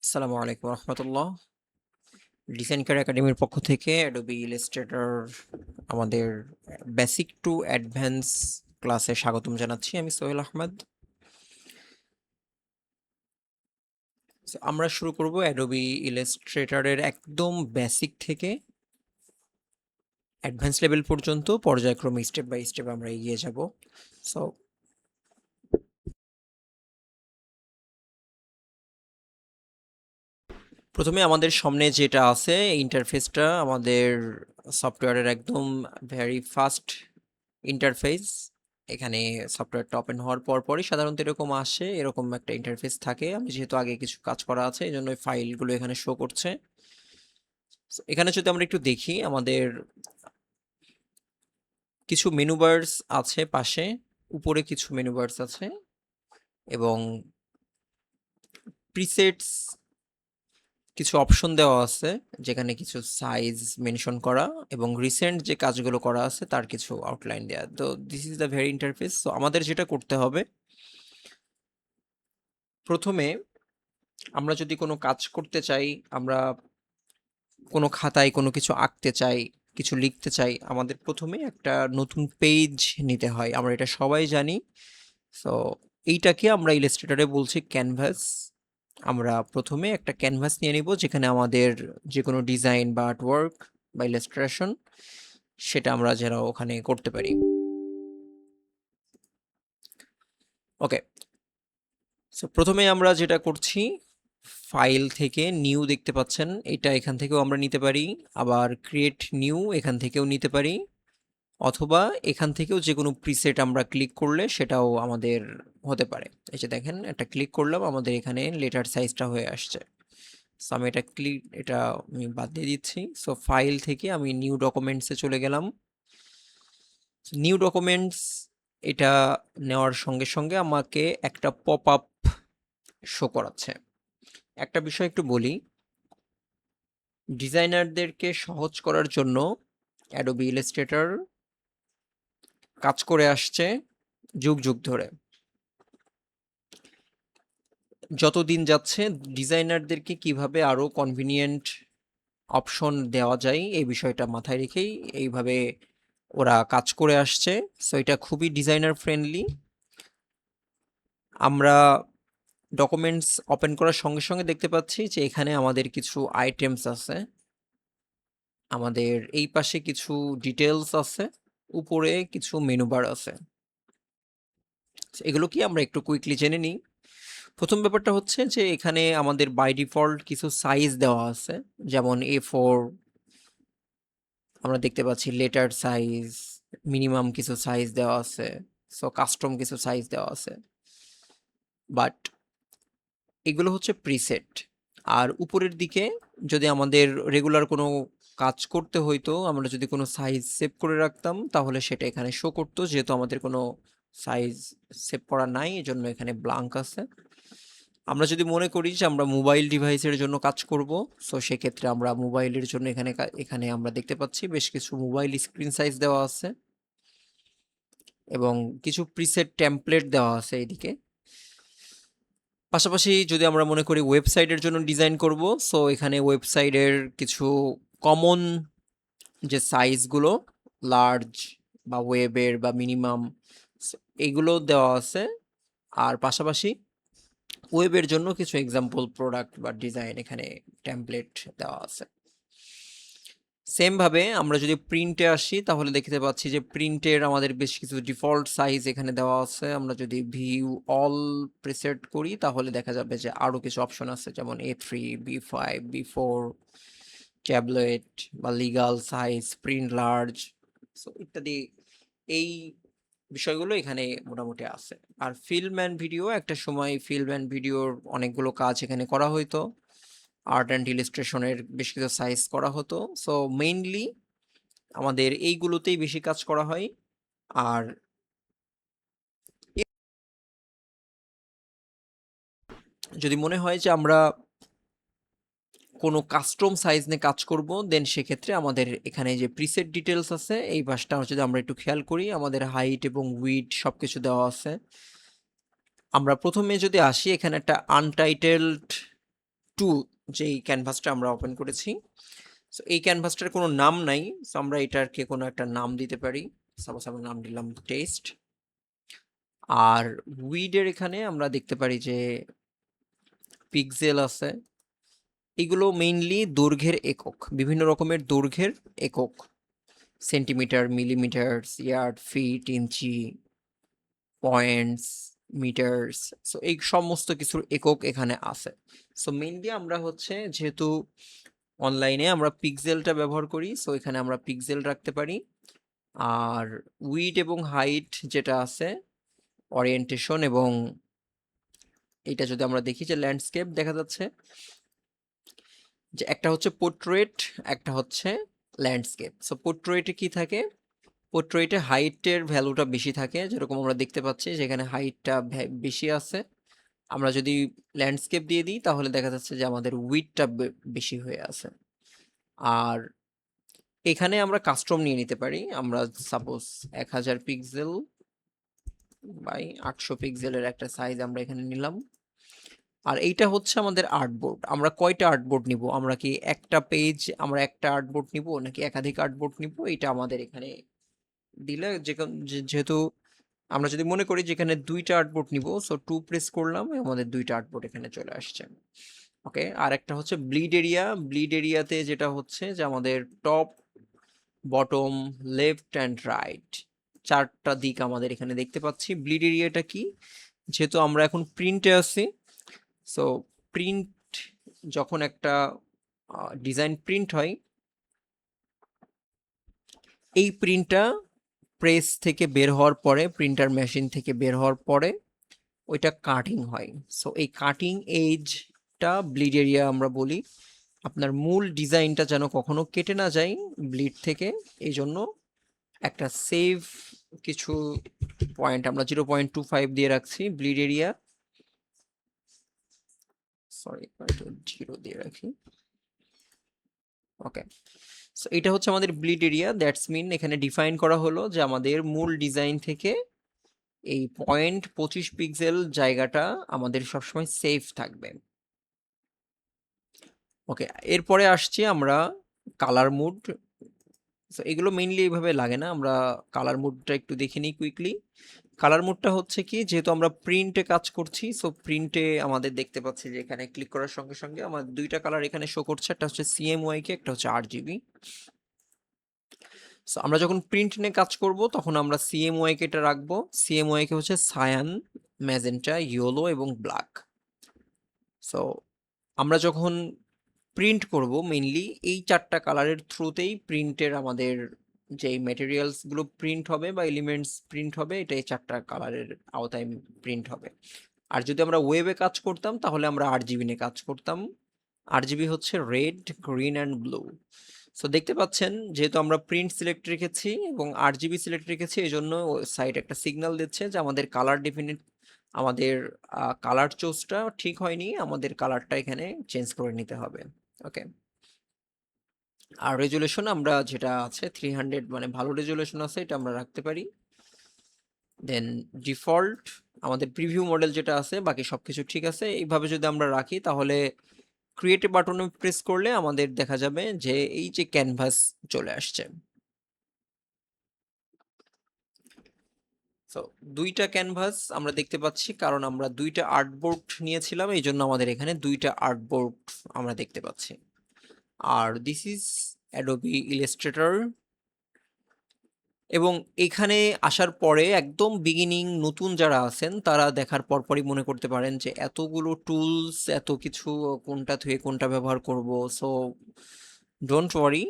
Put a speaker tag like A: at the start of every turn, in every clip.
A: আসসালামু আলাইকুম রহমতুল্লাহ। Design care একাডেমির পক্ষ থেকে অ্যাডোবি ইলাস্ট্রেটর আমাদের বেসিক টু অ্যাডভান্স ক্লাসে স্বাগতম জানাচ্ছি। আমি সোহেল আহমেদ। আমরা শুরু করব অ্যাডোবি ইলাস্ট্রেটরের একদম বেসিক থেকে অ্যাডভান্স লেভেল পর্যন্ত পর্যায়ক্রমে স্টেপ বাই স্টেপ আমরা এগিয়ে যাব। সো প্রথমে আমাদের সামনে যেটা আছে ইন্টারফেসটা আমাদের সফটওয়্যারের একদম ভেরি ফার্স্ট ইন্টারফেস। এখানে সফটওয়্যারটা ওপেন হওয়ার পরই সাধারণত এরকম আসে, এরকম একটা ইন্টারফেস থাকে। আমি যেহেতু আগে কিছু কাজ করা আছে এই জন্য ফাইলগুলো এখানে শো করছে। এখানে যদি আমরা একটু দেখি, আমাদের কিছু মেনু বারস আছে পাশে, উপরে কিছু মেনু বারস আছে এবং প্রিসেটস কিছু অপশন দেওয়া আছে যেখানে কিছু সাইজ মেনশন করা এবং রিসেন্ট যে কাজগুলো করা আছে তার কিছু আউটলাইন দেওয়া। তো this is the very interface. তো আমাদের যেটা করতে হবে, প্রথমে আমরা যদি কোনো কাজ করতে চাই, আমরা কোনো খাতায় কোনো কিছু আঁকতে চাই, কিছু লিখতে চাই, আমাদের প্রথমে একটা নতুন পেজ নিতে হয়। আমরা এটা সবাই জানি। সো এইটাকে আমরা ইলাস্ট্রেটরে বলছি ক্যানভাস। আমরা প্রথমে একটা ক্যানভাস নিয়ে নিব যেখানে আমাদের যে কোনো ডিজাইন বা আর্টওয়ার্ক বা ইলাস্ট্রেশন সেটা আমরা যেন ওখানে করতে পারি। ওকে, সো প্রথমে আমরা যেটা করছি, ফাইল থেকে নিউ দেখতে পাচ্ছেন, এটা এখান থেকেও আমরা নিতে পারি, আবার ক্রিয়েট নিউ এখান থেকেও নিতে পারি, অথবা এখান থেকেও যে কোনো প্রিসেট আমরা ক্লিক করলে সেটাও আমাদের হতে পারে। এই যে দেখেন, একটা ক্লিক করলাম, আমাদের এখানে লেটার সাইজটা হয়ে আসছে। সো আমি এটা আমি বাদ দিয়ে দিচ্ছি। সো ফাইল থেকে আমি নিউ ডকুমেন্টসে চলে গেলাম। নিউ ডকুমেন্টস এটা নেওয়ার সঙ্গে সঙ্গে আমাকে একটা পপ আপ শো করাচ্ছে। একটা বিষয় একটু বলি, ডিজাইনারদেরকে সহজ করার জন্য অ্যাডোবি ইলাস্ট্রেটর কাজ করে আসছে যুগ যুগ ধরে। যত দিন যাচ্ছে ডিজাইনারদেরকে কিভাবে আরো কনভিনিয়েন্ট অপশন দেওয়া যায় এই বিষয়টা মাথায় রেখেই এইভাবে ওরা কাজ করে আসছে। সো এটা খুবই ডিজাইনার ফ্রেন্ডলি। আমরা ডকুমেন্টস ওপেন করার সঙ্গে সঙ্গে দেখতে পাচ্ছি যে এখানে আমাদের কিছু আইটেমস আছে, আমাদের এই পাশে কিছু ডিটেলস আছে, উপরে কিছু মেনু বার আছে। এগুলো কি আমরা একটু কুইকলি জেনে নিই। প্রথম ব্যাপারটা হচ্ছে যে এখানে আমাদের বাই ডিফল্ট কিছু সাইজ দেওয়া আছে, যেমন A4 আমরা দেখতে পাচ্ছি, লেটার সাইজ, মিনিমাম কিছু সাইজ দেওয়া আছে, সো কাস্টম কিছু সাইজ দেওয়া আছে। বাট এগুলো হচ্ছে প্রিসেট। আর উপরের দিকে যদি আমাদের রেগুলার কোনো কাজ করতে হইতো, আমরা যদি কোনো সাইজ সেভ করে রাখতাম তাহলে সেটা এখানে শো করতো। যেহেতু আমাদের কোনো সাইজ সেভ করা নাই এজন্য এখানে ব্লাঙ্ক আছে। আমরা যদি মনে করি যে আমরা মোবাইল ডিভাইসের জন্য কাজ করব, সো সেক্ষেত্রে আমরা মোবাইলের জন্য এখানে আমরা দেখতে পাচ্ছি বেশ কিছু মোবাইল স্ক্রিন সাইজ দেওয়া আছে এবং কিছু প্রিসেট টেমপ্লেট দেওয়া আছে এইদিকে। পাশাপাশি যদি আমরা মনে করি ওয়েবসাইটের জন্য ডিজাইন করব, সো এখানে ওয়েবসাইটের কিছু কমন যে সাইজগুলো, লার্জ বা ওয়েবের বা মিনিমাম, এইগুলো দেওয়া আছে। আর পাশাপাশি ওয়েবের জন্য কিছু এক্সাম্পল প্রোডাক্ট বা ডিজাইন এখানে টেমপ্লেট দেওয়া আছে। সেম ভাবে আমরা যদি প্রিন্টে আসি তাহলে দেখতে পাচ্ছি যে প্রিন্টের আমাদের বেশ কিছু ডিফল্ট সাইজ এখানে দেওয়া আছে। আমরা যদি ভিউ অল প্রিসেট করি তাহলে দেখা যাবে যে আরো কিছু অপশন আছে, যেমন A3, B5, B4, ট্যাবলেট বা legal size, print large, so ইত্যাদি। এই বিষয়গুলো এখানে মোটামুটি আছে। আর ফিল্ম অ্যান্ড ভিডিও, একটা সময় ফিল্ম অ্যান্ড ভিডিওর অনেকগুলো কাজ এখানে করা হইতো, আর্ট অ্যান্ড ইলিস্ট্রেশনের বেশ কিছু সাইজ করা হতো। সো মেইনলি আমাদের এইগুলোতেই বেশি কাজ করা হয়। আর যদি মনে হয় যে আমরা কোনো কাস্টম সাইজ নিয়ে কাজ করব, দেন সেক্ষেত্রে আমাদের এখানে যে প্রিসেট ডিটেলস আছে এই পাশটা যদি আমরা একটু খেয়াল করি, আমাদের হাইট এবং উইডথ সবকিছু দেওয়া আছে। আমরা প্রথমে যদি আসি, এখানে একটা আনটাইটেলড টুল, যেই ক্যানভাসটা আমরা ওপেন করেছি। সো এই ক্যানভাসটার কোনো নাম নাই, সো আমরা এটাকে কোনো একটা নাম দিতে পারি। সাপোজ আমরা নাম দিলাম টেস্ট। আর উইডের এখানে আমরা দেখতে পারি যে পিক্সেল আছে, এগুলো মেইনলি দৈর্ঘ্যের একক, বিভিন্ন রকমের দৈর্ঘ্যের একক, সেন্টিমিটার, মিলিমিটার, ইয়ার্ড, ফিট, ইঞ্চি, পয়েন্টস, মিটার্স। সো এই সমস্ত কিছুর একক এখানে আছে। সো মেইনলি আমরা হচ্ছে যেহেতু অনলাইনে আমরা পিক্সেলটা ব্যবহার করি, সো এখানে আমরা পিক্সেল রাখতে পারি। আর উইড এবং হাইট যেটা আছে, ওরিয়েন্টেশন, এবং এটা যদি আমরা দেখি যে ল্যান্ডস্কেপ দেখা যাচ্ছে যে একটা হচ্ছে পোর্ট্রেট, একটা হচ্ছে ল্যান্ডস্কেপ। সো পোর্ট্রেটে কি থাকে, পোর্ট্রেটে হাইটের ভ্যালুটা বেশি থাকে, যেরকম আমরা দেখতে পাচ্ছি যেখানে হাইটটা বেশি আছে। আমরা যদি ল্যান্ডস্কেপ দিয়ে দিই তাহলে দেখা যাচ্ছে যে আমাদের উইডটা বেশি হয়ে আছে। আর এখানে আমরা কাস্টম নিয়ে নিতে পারি। আমরা সাপোজ 1000 পিক্সেল বাই 800 পিক্সেলের একটা সাইজ আমরা এখানে নিলাম। আর এইটা হচ্ছে আমাদের আর্টবোর্ড। আমরা কয়টা আর্টবোর্ড নিব, আমরা কি একটা পেজ, আমরা একটা আর্টবোর্ড নিব নাকি একাধিক আর্টবোর্ড নিব, এটা আমাদের এখানে দিলে যেহেতু আমরা যদি মনে করি যেখানে দুইটা আর্টবোর্ড নিব, সো 2 প্রেস করলাম, আমাদের দুইটা আর্টবোর্ড এখানে চলে আসছে। ওকে, আর একটা হচ্ছে ব্লিড এরিয়া। ব্লিড এরিয়াতে যেটা হচ্ছে যে আমাদের top, bottom, left and right, চারটা দিক আমাদের এখানে দেখতে পাচ্ছি। ব্লিড এরিয়াটা কি, যেহেতু আমরা এখন প্রিন্টে আছি, সো প্রিন্ট, যখন একটা ডিজাইন প্রিন্ট হয়, এই প্রিন্টটা প্রেস থেকে বের হওয়ার পরে, প্রিন্টার মেশিন থেকে বের হওয়ার পরে ওইটা কাটিং হয়। সো এই কাটিং এজটা ব্লিড এরিয়া আমরা বলি। আপনার মূল ডিজাইনটা যেন কখনো কেটে না যায় ব্লিড থেকে, এই জন্য একটা সেভ কিছু পয়েন্ট আমরা 0.25 দিয়ে রাখছি ব্লিড এরিয়া, সরি 0 দিয়ে রাখি। ওকে, সো এটা হচ্ছে আমাদের ব্লিড এরিয়া। দ্যাটস মিন এখানে ডিফাইন করা হলো যে আমাদের মূল ডিজাইন থেকে এই 0.25 পিক্সেল জায়গাটা আমাদের সবসময় সেফ থাকবে। ওকে, এরপরে আসছি আমরা কালার মুড। সো এগুলো মেইনলি এইভাবে লাগে না, আমরা কালার মুডটা একটু দেখে নিই কুইকলি। কালার মুডটা হচ্ছে কি, যেহেতু আমরা প্রিন্টে কাজ করছি, সো প্রিন্টে আমাদের দেখতে পাচ্ছি যে এখানে ক্লিক করার সঙ্গে সঙ্গে আমার দুইটা কালার এখানে শো করছে, একটা হচ্ছে CMYK, একটা হচ্ছে RGB। সো আমরা যখন প্রিন্ট নিয়ে কাজ করব তখন আমরা CMYKটা রাখবো। CMYK হচ্ছে সায়ান, ম্যাজেন্টা, ইয়েলো এবং ব্ল্যাক। সো আমরা যখন প্রিন্ট করব মেইনলি এই চারটা কালারের থ্রুতেই প্রিন্টের আমাদের যেই ম্যাটেরিয়ালসগুলো প্রিন্ট হবে বা এলিমেন্টস প্রিন্ট হবে, এটা এই চারটা কালারের আওতায় প্রিন্ট হবে। আর যদি আমরা ওয়েবে কাজ করতাম তাহলে আমরা RGB নিয়ে কাজ করতাম। RGB হচ্ছে red, green and blue. So দেখতে পাচ্ছেন যেহেতু আমরা প্রিন্ট সিলেক্ট রেখেছি এবং RGB সিলেক্ট রেখেছি, এই জন্য সাইট একটা সিগন্যাল দিচ্ছে যে আমাদের কালার ডেফিনিট, আমাদের কালার চুজটা ঠিক হয়নি, আমাদের কালারটা এখানে চেঞ্জ করে নিতে হবে। ওকে, আর রেজুলেশন আমরা যেটা আছে 300, মানে ভালো রেজুলেশন আছে, এটা আমরা রাখতে পারি। দেন ডিফল্ট আমাদের প্রিভিউ মডেল যেটা আছে, বাকি সবকিছু ঠিক আছে। এইভাবে যদি আমরা রাখি তাহলে ক্রিয়েট বাটনে প্রেস করলে আমাদের দেখা যাবে যে এই যে ক্যানভাস চলে আসছে। তো দুইটা ক্যানভাস আমরা দেখতে পাচ্ছি, কারণ আমরা দুইটা আর্টবোর্ড নিয়েছিলাম, এই জন্য আমাদের এখানে দুইটা আর্টবোর্ড আমরা দেখতে পাচ্ছি। আর দিস ইজ অ্যাডোবি ইলাস্ট্রেটর। এবং এখানে আসার পরে একদম বিগিনিং নতুন যারা আছেন তারা দেখার পরপরই মনে করতে পারেন যে এতগুলো টুলস, এত কিছু, কোনটা থেকে কোনটা ব্যবহার করব। সো ডোন্ট ওয়ারি,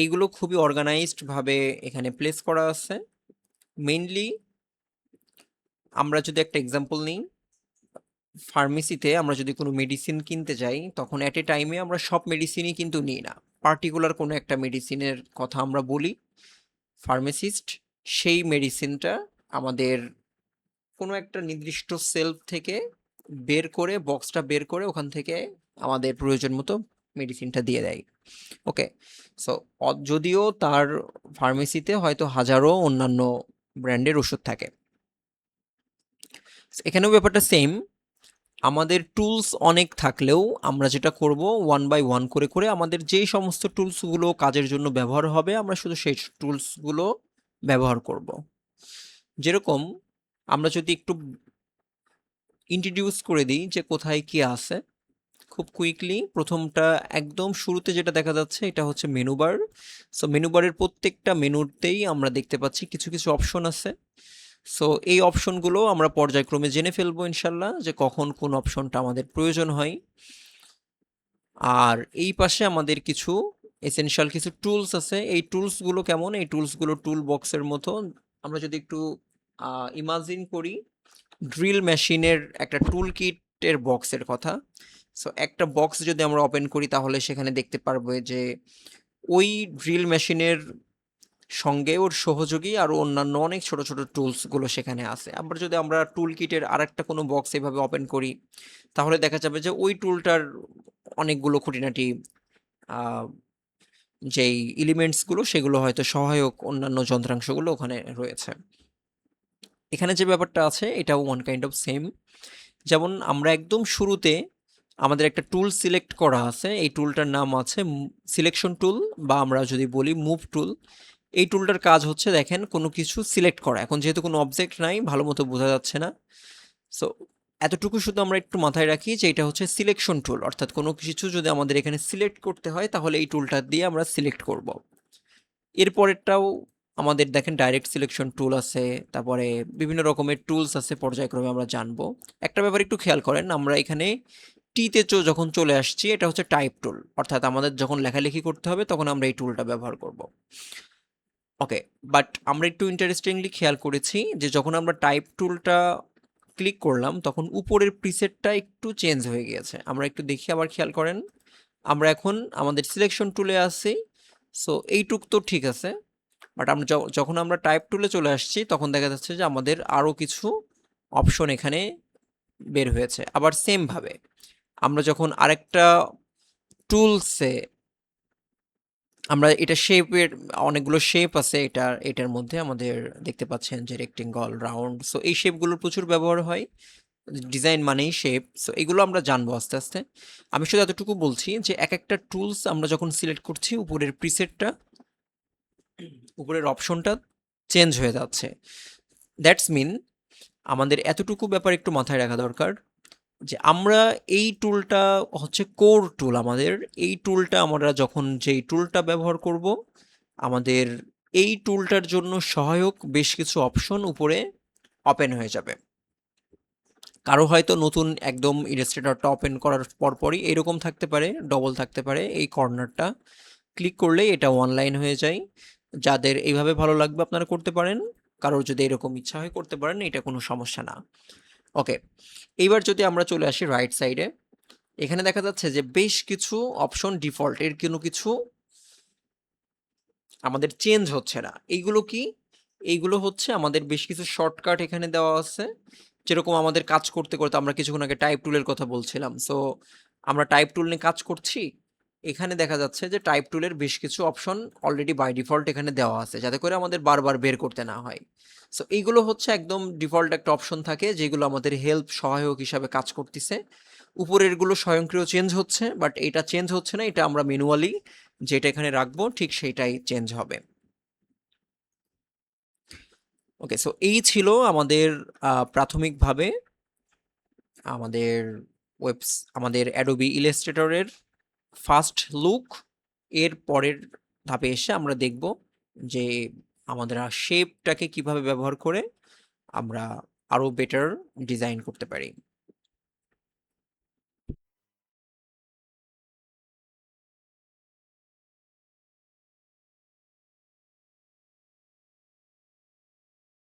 A: এইগুলো খুবই অর্গানাইজড ভাবে এখানে প্লেস করা আছে। মেইনলি আমরা যদি একটা এক্সাম্পল নিই, ফার্মেসিতে আমরা যদি কোনো মেডিসিন কিনতে যাই তখন অ্যাট এ টাইমে আমরা সব মেডিসিনই কিন্তু নিই না, পার্টিকুলার কোনো একটা মেডিসিনের কথা আমরা বলি। ফার্মাসিস্ট সেই মেডিসিনটা আমাদের কোনো একটা নির্দিষ্ট সেলফ থেকে বের করে, বক্সটা বের করে ওখান থেকে আমাদের প্রয়োজন মতো মেডিসিনটা দিয়ে দেয়। ওকে, সো যদিও তার ফার্মেসিতে হয়তো হাজারো অন্যান্য ব্র্যান্ডের ওষুধ থাকে, এখানেও ব্যাপারটা সেম। আমাদের টুলস অনেক থাকলেও আমরা যেটা করব ওয়ান বাই ওয়ান করে করে আমাদের যেই সমস্ত টুলসগুলো কাজের জন্য ব্যবহার হবে আমরা শুধু সেই টুলসগুলো ব্যবহার করব। যেরকম আমরা যদি একটু ইন্ট্রোডিউস করে দিই যে কোথায় কি আছে খুব কুইকলি, প্রথমটা একদম শুরুতে যেটা দেখা যাচ্ছে এটা হচ্ছে মেনু বার। সো মেনু বারের প্রত্যেকটা মেনুতেই আমরা দেখতে পাচ্ছি কিছু কিছু অপশন আছে। সো এই অপশনগুলো আমরা পর্যায়ক্রমে জেনে ফেলবো ইনশাল্লাহ যে কখন কোন অপশনটা আমাদের প্রয়োজন হয়। আর এই পাশে আমাদের কিছু এসেনশিয়াল কিছু টুলস আছে। এই টুলসগুলো কেমন, এই টুলসগুলো টুল বক্সের মতো। আমরা যদি একটু ইমাজিন করি ড্রিল মেশিনের একটা টুল কিটের বক্সের কথা। সো একটা বক্স যদি আমরা ওপেন করি তাহলে সেখানে দেখতে পারবো যে ওই ড্রিল মেশিনের সঙ্গে ওর সহযোগী আরও অন্যান্য অনেক ছোট ছোট টুলসগুলো সেখানে আছে। আবার যদি আমরা টুল কিটের আরেকটা কোনো বক্স এভাবে ওপেন করি তাহলে দেখা যাবে যে ওই টুলটার অনেকগুলো খুঁটিনাটি যেই এলিমেন্টসগুলো সেগুলো হয়তো সহায়ক অন্যান্য যন্ত্রাংশগুলো ওখানে রয়েছে। এখানে যে ব্যাপারটা আছে এটাও ওয়ান কাইন্ড অফ সেম। যেমন আমরা একদম শুরুতে আমাদের একটা টুল সিলেক্ট করা আছে, এই টুলটার নাম আছে সিলেকশন টুল, বা আমরা যদি বলি মুভ টুল। এই টুলটার কাজ হচ্ছে দেখেন কোনো কিছু সিলেক্ট করা। এখন যেহেতু কোনো অবজেক্ট নাই ভালো মতো বোঝা যাচ্ছে না, সো এতটুকু শুধু আমরা একটু মাথায় রাখি যে এটা হচ্ছে সিলেকশন টুল, অর্থাৎ কোনো কিছু যদি আমাদের এখানে সিলেক্ট করতে হয় তাহলে এই টুলটা দিয়ে আমরা সিলেক্ট করব। এরপরেরটাও আমাদের দেখেন ডাইরেক্ট সিলেকশন টুল আছে, তারপরে বিভিন্ন রকমের টুলস আছে, পর্যায়ক্রমে আমরা জানবো। একটা ব্যাপার একটু খেয়াল করেন, আমরা এখানে টিতে যখন চলে আসছি এটা হচ্ছে টাইপ টুল, অর্থাৎ আমাদের যখন লেখালেখি করতে হবে তখন আমরা এই টুলটা ব্যবহার করব। ওকে, বাট আমরা একটু ইন্টারেস্টিংলি খেয়াল করেছি যে যখন আমরা টাইপ টুলটা ক্লিক করলাম তখন উপরের প্রিসেটটা একটু চেঞ্জ হয়ে গিয়েছে। আমরা একটু দেখি, আবার খেয়াল করেন, আমরা এখন আমাদের সিলেকশন টুলে আছি। সো এইটুক তো ঠিক আছে, বাট আমরা যখন আমরা টাইপ টুলে চলে আসছি তখন দেখা যাচ্ছে যে আমাদের আরও কিছু অপশন এখানে বের হয়েছে। আবার সেম ভাবে আমরা যখন আরেকটা টুলসে আমরা এটা শেপের অনেকগুলো শেপ আছে, এটার মধ্যে আমাদের দেখতে পাচ্ছেন যে রেক্টেঙ্গল, রাউন্ড, সো এই শেপগুলোর প্রচুর ব্যবহার হয়। ডিজাইন মানেই শেপ, সো এগুলো আমরা জানবো আস্তে আস্তে। আমি শুধু এতটুকু বলছি যে এক একটা টুলস আমরা যখন সিলেক্ট করছি উপরের প্রিসেটটা, উপরের অপশনটা চেঞ্জ হয়ে যাচ্ছে। দ্যাটস মিন আমাদের এতটুকু ব্যাপার একটু মাথায় রাখা দরকার যে আমরা এই টুলটা হচ্ছে কোর টুল আমাদের। এই টুলটা আমরা যখন যেই টুলটা ব্যবহার করব আমাদের এই টুলটার জন্য সহায়ক বেশ কিছু অপশন উপরে ওপেন হয়ে যাবে। কারো হয়তো নতুন একদম ইলাস্ট্রেটরটা ওপেন করার পরপরই এরকম থাকতে পারে, ডবল থাকতে পারে, এই কর্নারটা ক্লিক করলেই এটা অনলাইন হয়ে যায়। যাদের এইভাবে ভালো লাগবে আপনারা করতে পারেন, কারোর যদি এরকম ইচ্ছা হয় করতে পারেন, এটা কোনো সমস্যা না। ওকে, এইবার যদি আমরা চলে আসি রাইট সাইডে, এখানে দেখা যাচ্ছে যে বেশ কিছু অপশন ডিফল্ট, এর কোনো কিছু আমাদের চেঞ্জ হচ্ছে না। এইগুলো কি? এইগুলো হচ্ছে আমাদের বেশ কিছু শর্টকাট এখানে দেওয়া আছে। যেরকম আমাদের কাজ করতে করতে আমরা কিছুক্ষণ আগে টাইপ টুলের কথা বলছিলাম, সো আমরা টাইপ টুল নিয়ে কাজ করছি, এখানে দেখা যাচ্ছে যে টাইপ টুলের বেশ কিছু অপশন অলরেডি বাই ডিফল্ট এখানে দেওয়া আছে যাতে করে আমাদের বারবার বের করতে না হয়। সো এইগুলো হচ্ছে একদম ডিফল্ট একটা অপশন থাকে যেগুলো আমাদের হেল্প সহায়ক হিসাবে কাজ করতেছে। উপরের গুলো স্বয়ংক্রিয় চেঞ্জ হচ্ছে, বাট এটা চেঞ্জ হচ্ছে না, এটা আমরা ম্যানুয়ালি যেটা এখানে রাখবো ঠিক সেইটাই চেঞ্জ হবে। ওকে, সো এই ছিল আমাদের প্রাথমিকভাবে আমাদের আমাদের অ্যাডোবি ইলাস্ট্রেটরের ফার্স্ট লুক। এর পরের ধাপে এসে আমরা দেখব যে আমাদের শেপটাকে কিভাবে ব্যবহার করে আমরা আরো বেটার ডিজাইন করতে পারি।